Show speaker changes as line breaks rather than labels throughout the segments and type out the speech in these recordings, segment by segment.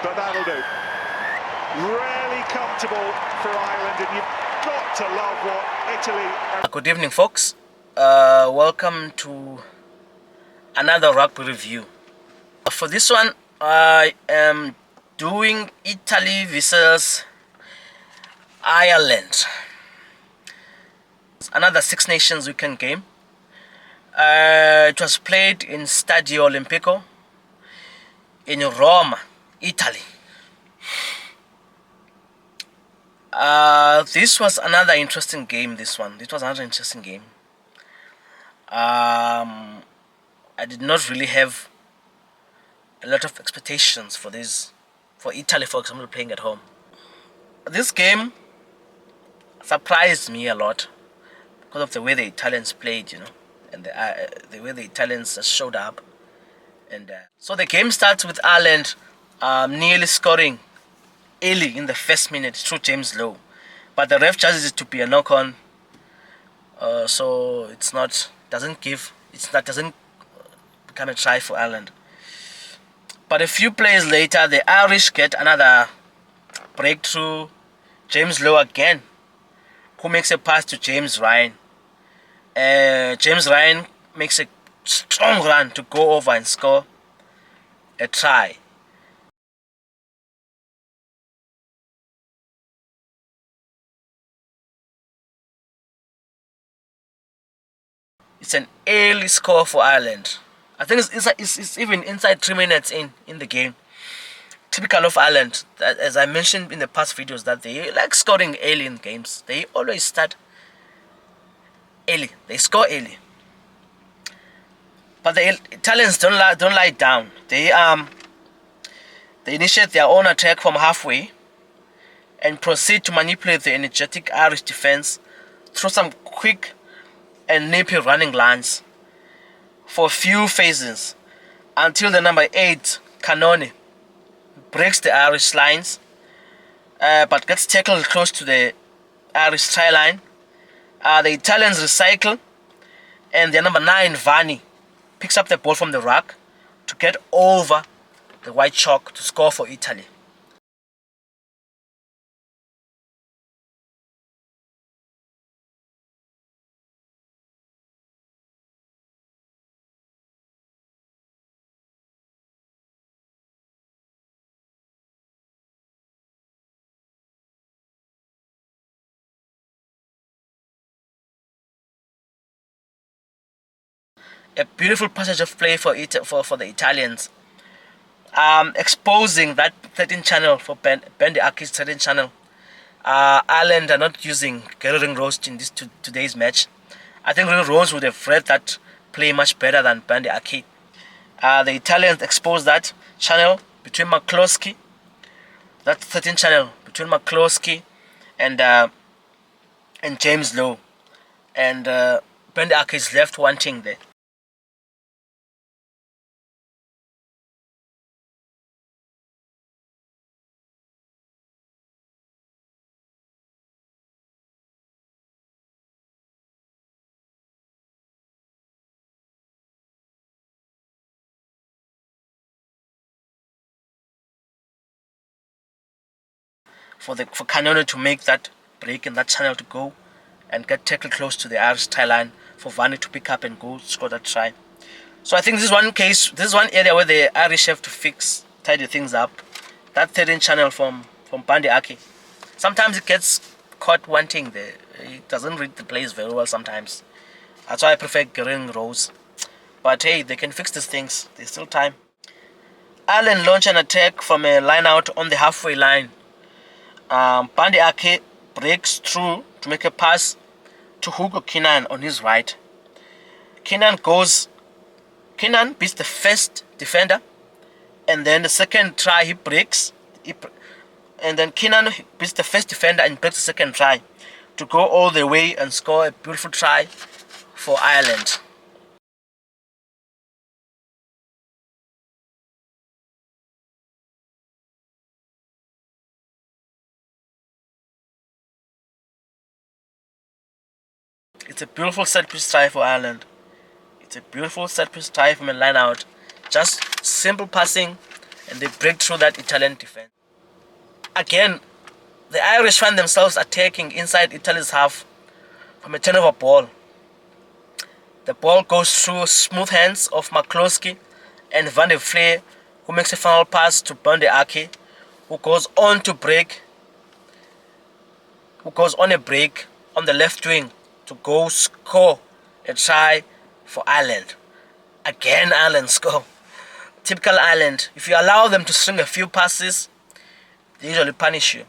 but that'll do. Really comfortable for Ireland, and you've got to love what Italy...
Good evening, folks. Welcome to another rugby review. For this one, I am doing Italy versus Ireland. Another Six Nations weekend game. It was played in Stadio Olimpico in Rome, Italy. This was another interesting game. This was another interesting game. I did not really have a lot of expectations for this, for Italy, for example, playing at home. This game surprised me a lot because of the way the Italians played, and the way the Italians showed up. And so the game starts with Ireland nearly scoring early in the first minute through James Lowe, but the ref judges it to be a knock-on, so doesn't become a try for Ireland. But a few plays later, the Irish get another breakthrough. James Lowe again, who makes a pass to James Ryan. James Ryan makes a strong run to go over and score a try. It's an early score for Ireland. I think it's even inside 3 minutes in the game. Typical of Ireland, as I mentioned in the past videos, that they like scoring early in games. They always start early. They score early. But the Italians don't lie down. They initiate their own attack from halfway and proceed to manipulate the energetic Irish defense through some quick and nippy running lines for a few phases until the number 8 Cannone breaks the Irish lines, but gets tackled close to the Irish try line. The Italians recycle, and the number 9 Vanni picks up the ball from the ruck to get over the white chalk to score for Italy. A beautiful passage of play for the Italians, exposing that 13 channel for Bendy Aki's 13 channel. Ireland are not using Gary Ringrose in this today's match. I think Ringrose would have read that play much better than Bendy Aki. The Italians exposed that channel between McCloskey, that 13 channel between McCloskey and James Lowe, and Bendy Aki is left wanting there. For Cannone to make that break in that channel to go and get tackled close to the Irish tie line for Vanni to pick up and go score that try. So I think this is one area where the Irish have to tidy things up. That 13 channel from Bandi Aki. Sometimes it gets caught wanting there. It doesn't read the plays very well sometimes. That's why I prefer Gering Rose. But hey, they can fix these things. There's still time. Ireland launch an attack from a line out on the halfway line. Bandi Aki breaks through to make a pass to Hugo Keenan on his right. Keenan beats the first defender, and then the second try he breaks, and then Keenan beats the first defender and breaks the second try to go all the way and score a beautiful try for Ireland. It's a beautiful set piece try for Ireland. It's a beautiful set piece try from a line out. Just simple passing and they break through that Italian defense. Again, the Irish find themselves attacking inside Italy's half from a turnover ball. The ball goes through smooth hands of McCloskey and Van der Fleer, who makes a final pass to Bande Ake, who goes on to break, who goes on a break on the left wing to go score a try for Ireland. Again, Ireland score. Typical Ireland. If you allow them to string a few passes, they usually punish you.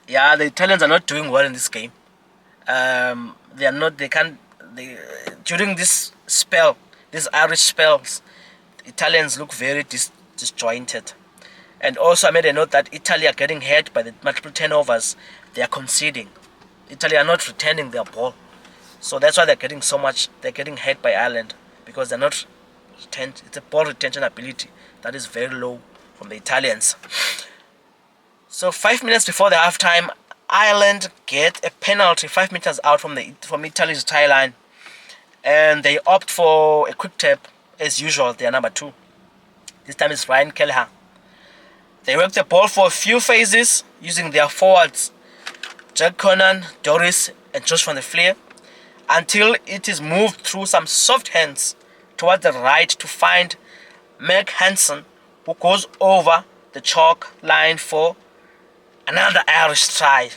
Yeah, the Italians are not doing well in this game. They are not. They can't. They during this spell, these Irish spells, Italians look very disjointed. And also, I made a note that Italy are getting hit by the multiple turnovers they are conceding. Italy are not returning their ball, so that's why they're getting so much. They're getting hit by Ireland because they're not retent. It's a ball retention ability that is very low from the Italians. So 5 minutes before the halftime, Ireland get a penalty 5 meters out from Italy's tie line, and they opt for a quick tap as usual. They are number 2. This time it's Ryan Kelleher. They work the ball for a few phases using their forwards Jack Conan, Doris, and Josh van der Fleer, until it is moved through some soft hands towards the right to find Meg Hansen, who goes over the chalk line for another Irish try.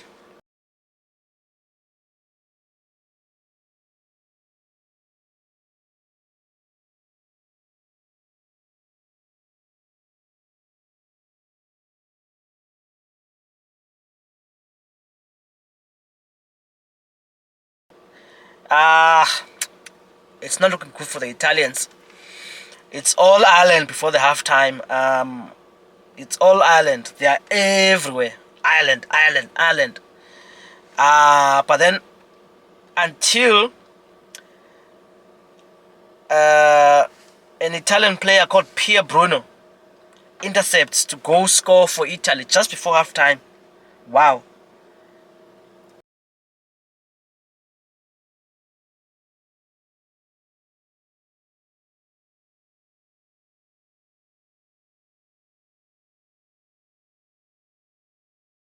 Ah, it's not looking good for the Italians. It's all Ireland before the halftime. It's all Ireland. They are everywhere. Ireland, Ireland, Ireland. But then until an Italian player called Pier Bruno intercepts to go score for Italy just before halftime. Wow.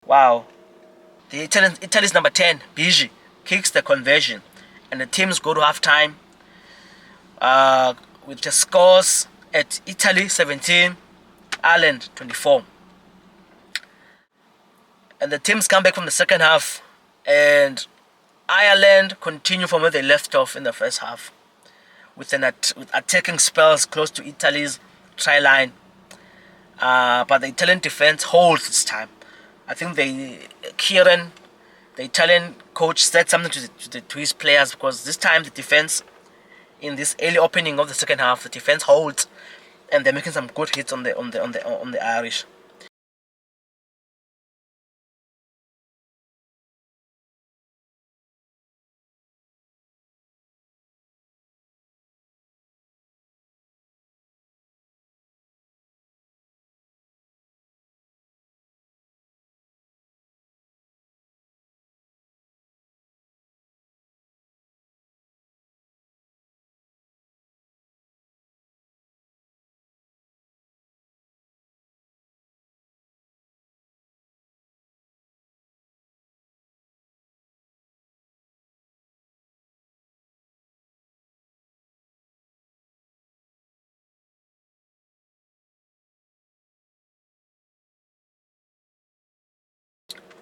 Wow. Italy's number 10, Bigi, kicks the conversion, and the teams go to halftime with the scores at Italy 17, Ireland 24. And the teams come back from the second half, and Ireland continue from where they left off in the first half, with attacking spells close to Italy's try line. But the Italian defense holds this time. I think Kieran, the Italian coach, said something to his players, because this time the defense, in this early opening of the second half, the defense holds, and they're making some good hits on the Irish.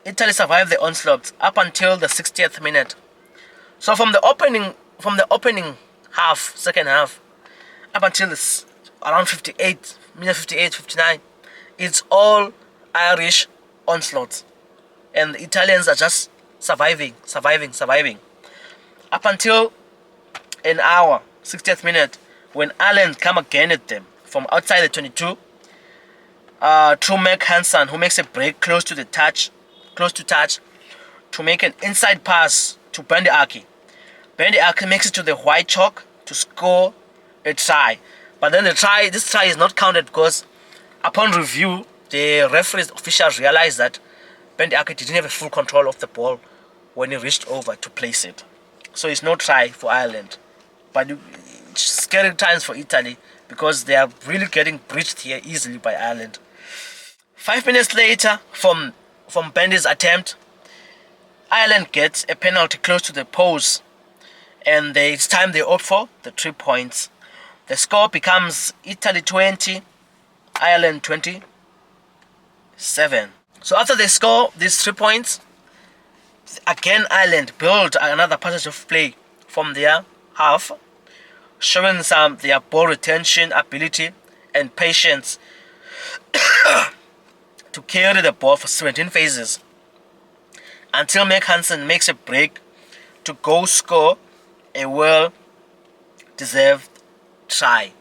Italy survived the onslaught up until the 60th minute. So from the opening half, second half, up until this around 58, minute 58, 59, it's all Irish onslaughts, and the Italians are just surviving. Up until an hour, 60th minute, when Ireland come again at them from outside the 22, through Meg Hansen, who makes a break close to touch, to make an inside pass to Bendy Aki. Bendy Aki makes it to the white chalk to score a try. But then this try is not counted because upon review, the referees officials realized that Bendy Aki didn't have a full control of the ball when he reached over to place it. So it's no try for Ireland. But it's scary times for Italy because they are really getting breached here easily by Ireland. 5 minutes later, from Bendy's attempt, Ireland gets a penalty close to the post, and it's time they opt for the 3 points. The score becomes Italy 20, Ireland 27. So after they score these 3 points, again Ireland build another passage of play from their half, showing some their ball retention ability and patience to carry the ball for 17 phases until Meg Hansen makes a break to go score a well-deserved try.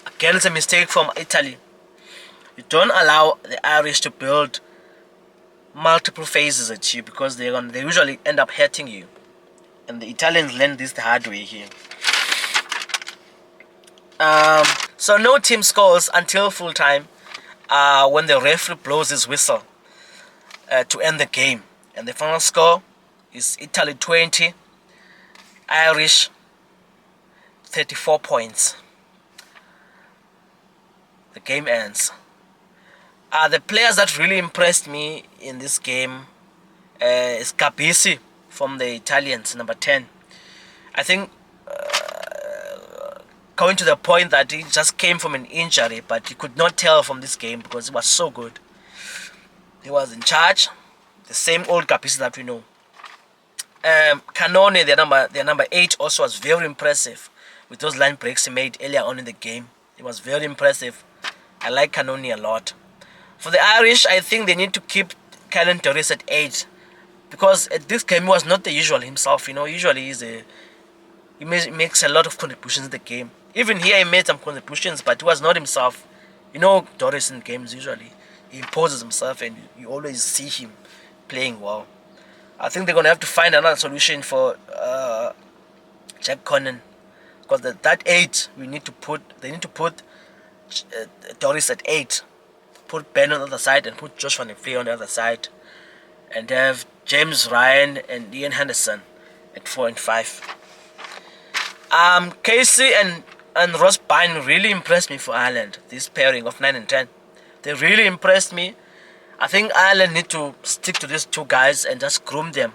Again, it's a mistake from Italy. You don't allow the Irish to build multiple phases at you because they usually end up hurting you. And the Italians learned this the hard way here. So no team scores until full time when the referee blows his whistle to end the game. And the final score is Italy 20, Irish 34 points. The game ends. The players that really impressed me in this game is Capisi from the Italians, number 10. I think going to the point that he just came from an injury, but you could not tell from this game because he was so good. He was in charge, the same old Capisi that we know. Cannone, their number 8, also was very impressive with those line breaks he made earlier on in the game. It was very impressive. I like Cannone a lot. For the Irish, I think they need to keep Kellen Doris at 8 because at this game he was not the usual himself. Usually he makes a lot of contributions in the game. Even here he made some contributions, but he was not himself. Doris in games usually he imposes himself, and you always see him playing well. I think they're gonna have to find another solution for Jack Connan because that 8 they need to put Doris at 8. Put Ben on the other side and put Josh Van der Vliet on the other side, and have James Ryan and Ian Henderson at 4 and 5. Casey and Ross Byrne really impressed me for Ireland. This pairing of 9 and 10, they really impressed me. I think Ireland need to stick to these 2 guys and just groom them,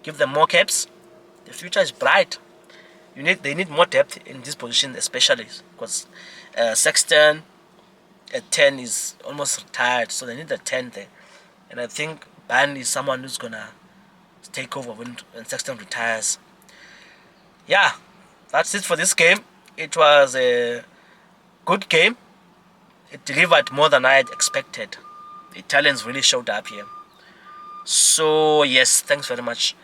give them more caps. The future is bright. They need more depth in this position, especially because Sexton at 10 is almost retired, so they need a 10 there. And I think Ban is someone who's gonna take over when Sexton retires. Yeah, that's it for this game. It was a good game. It delivered more than I had expected. The Italians really showed up here. So yes, thanks very much.